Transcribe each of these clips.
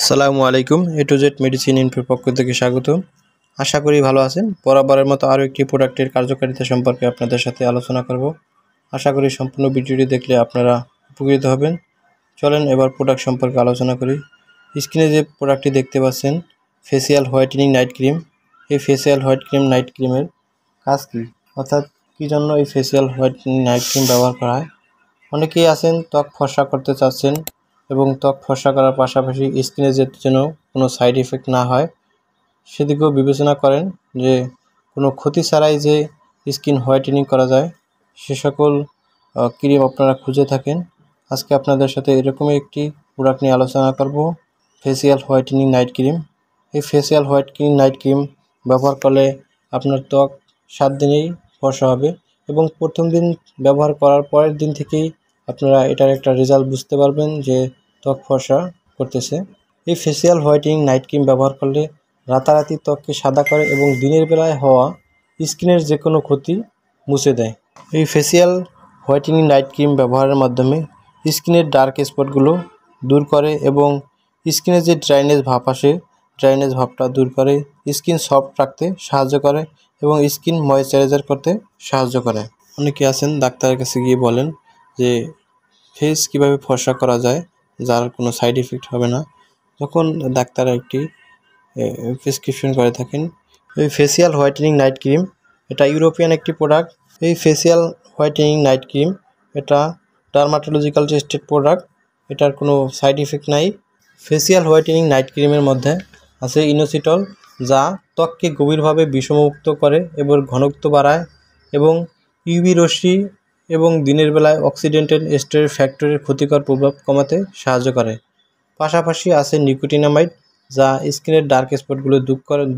আসসালামু আলাইকুম। এ to Z medicine ইনফোর পক্ষ থেকে স্বাগত। আশা করি ভালো আছেন। বরাবরের মতো আরও একটি প্রোডাক্টের কার্যকারিতা সম্পর্কে আপনাদের সাথে আলোচনা করব। আশা করি সম্পূর্ণ ভিডিওটি দেখলে আপনারা উপকৃত হবেন। চলেন এবার প্রোডাক্ট সম্পর্কে আলোচনা করি। স্ক্রিনে যে প্রোডাক্টটি দেখতে পাচ্ছেন, ফেসিয়াল হোয়াইটেনিং নাইট ক্রিম। এই ফেসিয়াল হোয়াইট ক্রিম নাইট ক্রিমের কাজ কী, অর্থাৎ কী জন্য এই ফেসিয়াল হোয়াইটেনিং নাইট ক্রিম ব্যবহার করা হয়। অনেকেই আছেন ত্বক ফর্সা করতে চাচ্ছেন এবং ত্বক ফর্সা করার পাশাপাশি স্কিনে যেন কোনো সাইড এফেক্ট না হয় সেদিকেও বিবেচনা করেন, যে কোনো ক্ষতি ছাড়াই যে স্কিন হোয়াইটেনিং করা যায় সে সকল ক্রিম আপনারা খুঁজে থাকেন। আজকে আপনাদের সাথে এরকমই একটি প্রোডাক্ট নিয়ে আলোচনা করব, ফেসিয়াল হোয়াইটেনিং নাইট ক্রিম। এই ফেসিয়াল হোয়াইটেনিং নাইট ক্রিম ব্যবহার করলে আপনার ত্বক 7 দিনেই ফর্সা হবে এবং প্রথম দিন ব্যবহার করার পরের দিন থেকেই আপনারা এটার একটা রেজাল্ট বুঝতে পারবেন যে ত্বক ফর্সা করতেছে। এই ফেসিয়াল হোয়াইটেনিং নাইট ক্রিম ব্যবহার করলে রাতারাতি ত্বককে সাদা করে এবং দিনের বেলায় হওয়া স্কিনের যে কোনো ক্ষতি মুছে দেয়। এই ফেসিয়াল হোয়াইটেনিং নাইট ক্রিম ব্যবহারের মাধ্যমে স্কিনের ডার্ক স্পটগুলো দূর করে এবং স্কিনে যে ড্রাইনেস ভাব আসে ড্রাইনেস ভাবটা দূর করে, স্কিন সফট রাখতে সাহায্য করে এবং স্কিন ময়েশ্চারাইজার করতে সাহায্য করে। অনেকে আছেন ডাক্তারের কাছে গিয়ে বলেন যে ফেস কীভাবে ফর্সা করা যায় যার কোনো সাইড এফেক্ট হবে না, তখন ডাক্তার একটি প্রেসক্রিপশন করে থাকেন। এই ফেসিয়াল হোয়াইটেনিং নাইট ক্রিম এটা ইউরোপিয়ান একটি প্রোডাক্ট। এই ফেসিয়াল হোয়াইটেনিং নাইট ক্রিম এটা ডার্মাটোলজিক্যাল টেস্টেড প্রোডাক্ট, এটার কোনো সাইড এফেক্ট নাই। ফেসিয়াল হোয়াইটেনিং নাইট ক্রিমের মধ্যে আছে ইনোসিটল, যা ত্বককে গভীরভাবে বিষমুক্ত করে এবং ঘনত্ব বাড়ায় এবং ইউভি রশ্মি এবং দিনের বেলায় অক্সিডেন্টাল স্টের ফ্যাক্টরের ক্ষতিকর প্রভাব কমাতে সাহায্য করে। পাশাপাশি আছে নিকোটিনামাইড, যা স্কিনের ডার্ক স্পটগুলো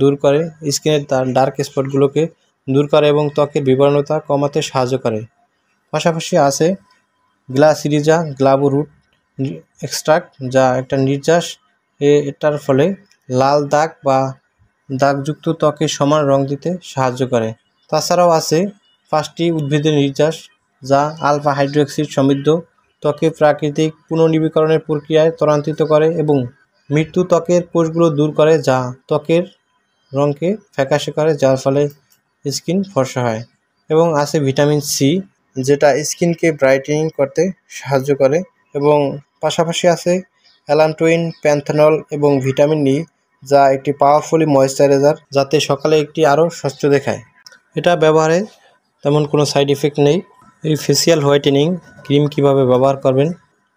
দূর করে স্কিনের ডার্ক স্পটগুলোকে দূর করে এবং ত্বকের বিবর্ণতা কমাতে সাহায্য করে। পাশাপাশি আছে গ্লাসিরিজা গ্লাবোরুট এক্সট্রাক্ট, যা একটা নির্যাস, এটার ফলে লাল দাগ বা দাগযুক্ত ত্বকে সমান রং দিতে সাহায্য করে। তাছাড়াও আছে 5টি উদ্ভিদের নির্যাস, যা আলফা হাইড্রোক্সিড সমৃদ্ধ, ত্বকে প্রাকৃতিক পুনর্নবীকরণের প্রক্রিয়ায় ত্বরান্বিত করে এবং মৃত্যু ত্বকের কোষগুলো দূর করে, যা ত্বকের রঙকে ফ্যাকাশে করে, যার ফলে স্কিন ফর্সা হয়। এবং আছে ভিটামিন সি, যেটা স্কিনকে ব্রাইটেনিং করতে সাহায্য করে। এবং পাশাপাশি আছে অ্যালান্টোইন, প্যান্থানল এবং ভিটামিন ই, যা একটি পাওয়ারফুলি ময়েশ্চারাইজার, যাতে সকালে একটি আরও স্বচ্ছ দেখায়। এটা ব্যবহারে তেমন কোনো সাইড এফেক্ট নেই। এই ফেসিয়াল হোয়াইটেনিং ক্রিম কিভাবে ব্যবহার করবেন,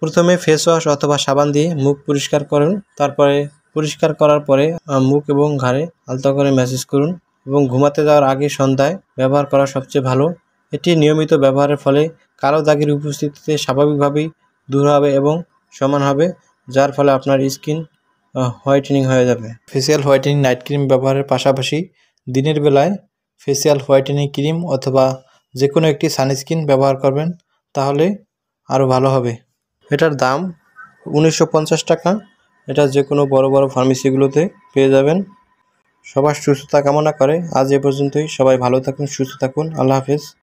প্রথমে ফেস ওয়াশ অথবা সাবান দিয়ে মুখ পরিষ্কার করুন। তারপরে পরিষ্কার করার পরে মুখ এবং ঘাড়ে আলতো করে ম্যাসেজ করুন এবং ঘুমাতে যাওয়ার আগে সন্ধ্যায় ব্যবহার করা সবচেয়ে ভালো। এটি নিয়মিত ব্যবহারের ফলে কালো দাগের উপস্থিতিতে স্বাভাবিকভাবেই দূর হবে এবং সমান হবে, যার ফলে আপনার স্কিন হোয়াইটেনিং হয়ে যাবে। ফেসিয়াল হোয়াইটেনিং নাইট ক্রিম ব্যবহারের পাশাপাশি দিনের বেলায় ফেসিয়াল হোয়াইটেনিং ক্রিম অথবা যে কোনো একটি সানস্ক্রিন ব্যবহার করবেন, তাহলে আরও ভালো হবে। এটার দাম 1950 টাকা। এটা যে কোনো বড় বড় ফার্মেসিগুলোতে পেয়ে যাবেন। সবার সুস্থতা কামনা করে আজ এ পর্যন্তই। সবাই ভালো থাকুন, সুস্থ থাকুন। আল্লাহ হাফেজ।